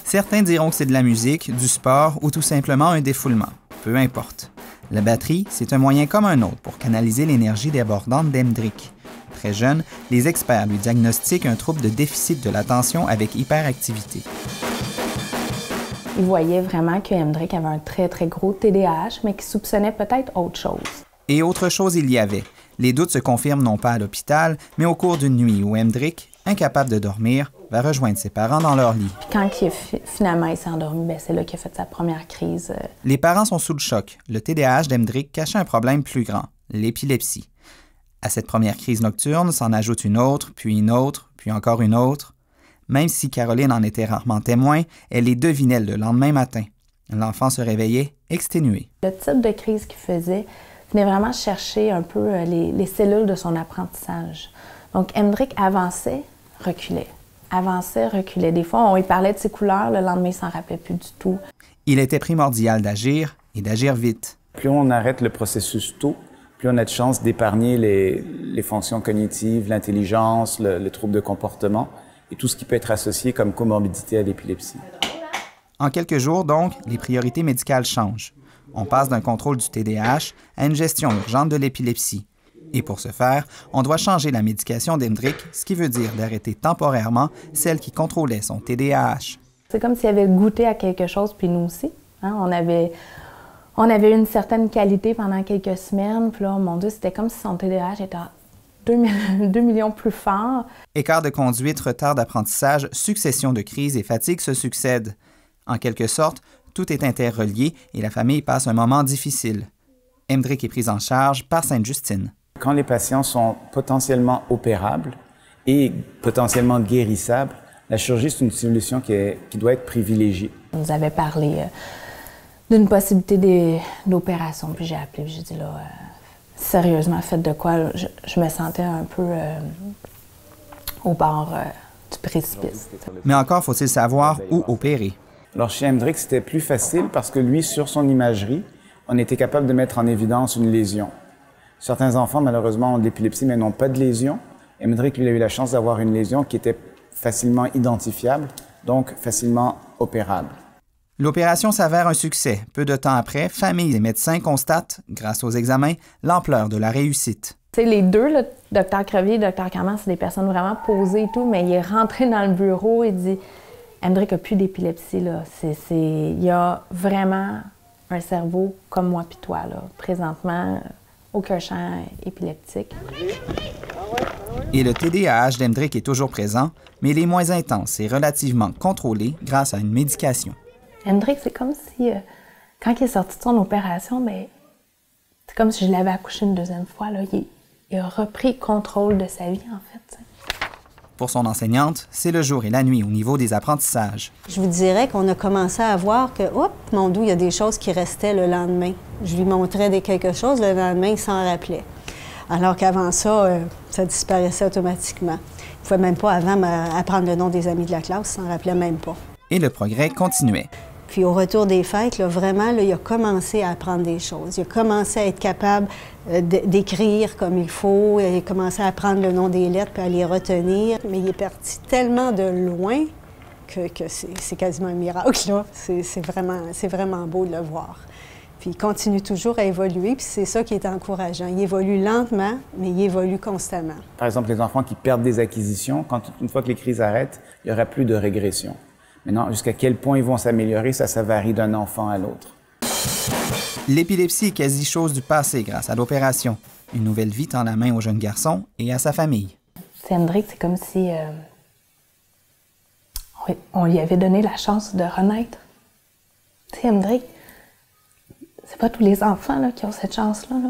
Certains diront que c'est de la musique, du sport ou tout simplement un défoulement. Peu importe. La batterie, c'est un moyen comme un autre pour canaliser l'énergie débordante d'Hendrik. Très jeune, les experts lui diagnostiquent un trouble de déficit de l'attention avec hyperactivité. Ils voyaient vraiment que Hendrik avait un très, très gros TDAH, mais qu'ils soupçonnaient peut-être autre chose. Et autre chose il y avait. Les doutes se confirment non pas à l'hôpital, mais au cours d'une nuit où Hendrik, incapable de dormir, va rejoindre ses parents dans leur lit. Puis quand finalement il s'est endormi, c'est là qu'il a fait sa première crise. Les parents sont sous le choc. Le TDAH d'Hendrik cachait un problème plus grand, l'épilepsie. À cette première crise nocturne s'en ajoute une autre, puis encore une autre. Même si Caroline en était rarement témoin, elle les devinait le lendemain matin. L'enfant se réveillait exténué. Le type de crise qu'il faisait venait vraiment chercher un peu les cellules de son apprentissage. Donc Hendrik avançait, reculait. Avançait, reculait. Des fois, on lui parlait de ses couleurs, le lendemain, il s'en rappelait plus du tout. Il était primordial d'agir et d'agir vite. Plus on arrête le processus tôt, plus on a de chances d'épargner les fonctions cognitives, l'intelligence, le trouble de comportement et tout ce qui peut être associé comme comorbidité à l'épilepsie. En quelques jours, donc, les priorités médicales changent. On passe d'un contrôle du TDAH à une gestion urgente de l'épilepsie. Et pour ce faire, on doit changer la médication d'Hendrik, ce qui veut dire d'arrêter temporairement celle qui contrôlait son TDAH. C'est comme s'il avait goûté à quelque chose, puis nous aussi. Hein? On avait une certaine qualité pendant quelques semaines, puis là, mon Dieu, c'était comme si son TDAH était à 2 millions plus fort. Écart de conduite, retard d'apprentissage, succession de crises et fatigue se succèdent. En quelque sorte, tout est interrelié et la famille passe un moment difficile. Hendrik est pris en charge par Sainte-Justine. Quand les patients sont potentiellement opérables et potentiellement guérissables, la chirurgie, c'est une solution qui doit être privilégiée. On nous avait parlé d'une possibilité d'opération, puis j'ai appelé, puis j'ai dit là, sérieusement, faites de quoi? Je me sentais un peu au bord du précipice. Mais encore faut-il savoir où opérer. Alors chez Hendrik, c'était plus facile parce que lui, sur son imagerie, on était capable de mettre en évidence une lésion. Certains enfants, malheureusement, ont de l'épilepsie, mais n'ont pas de lésion. Hendrik, lui, a eu la chance d'avoir une lésion qui était facilement identifiable, donc facilement opérable. L'opération s'avère un succès. Peu de temps après, famille et médecins constatent, grâce aux examens, l'ampleur de la réussite. T'sais, les deux, là, Dr Crevier et Dr Carman, c'est des personnes vraiment posées et tout, mais il est rentré dans le bureau et dit « Hendrik n'a plus d'épilepsie, là. Il y a vraiment un cerveau comme moi puis toi, là. Présentement, aucun champ épileptique. » Et le TDAH d'Hendrik est toujours présent, mais il est moins intense et relativement contrôlé grâce à une médication. Hendrik, c'est comme si, quand il est sorti de son opération, c'est comme si je l'avais accouché une deuxième fois. Là. Il a repris contrôle de sa vie, en fait. T'sais. Pour son enseignante, c'est le jour et la nuit au niveau des apprentissages. Je vous dirais qu'on a commencé à voir que, hop, mon doux, il y a des choses qui restaient le lendemain. Je lui montrais quelque chose, le lendemain, il s'en rappelait. Alors qu'avant ça, ça disparaissait automatiquement. Il ne pouvait même pas, avant, apprendre le nom des amis de la classe, il s'en rappelait même pas. Et le progrès continuait. Puis au retour des fêtes, là, vraiment, là, il a commencé à apprendre des choses. Il a commencé à être capable d'écrire comme il faut. Il a commencé à apprendre le nom des lettres puis à les retenir. Mais il est parti tellement de loin que c'est quasiment un miracle. Là. C'est vraiment beau de le voir. Puis il continue toujours à évoluer, puis c'est ça qui est encourageant. Il évolue lentement, mais il évolue constamment. Par exemple, les enfants qui perdent des acquisitions, une fois que les crises arrêtent, il n'y aura plus de régression. Maintenant, jusqu'à quel point ils vont s'améliorer, ça varie d'un enfant à l'autre. L'épilepsie est quasi chose du passé grâce à l'opération. Une nouvelle vie tend la main au jeune garçon et à sa famille. C'est Hendrik, c'est comme si on lui avait donné la chance de renaître. Tu sais, Hendrik, c'est pas tous les enfants là, qui ont cette chance-là. Là.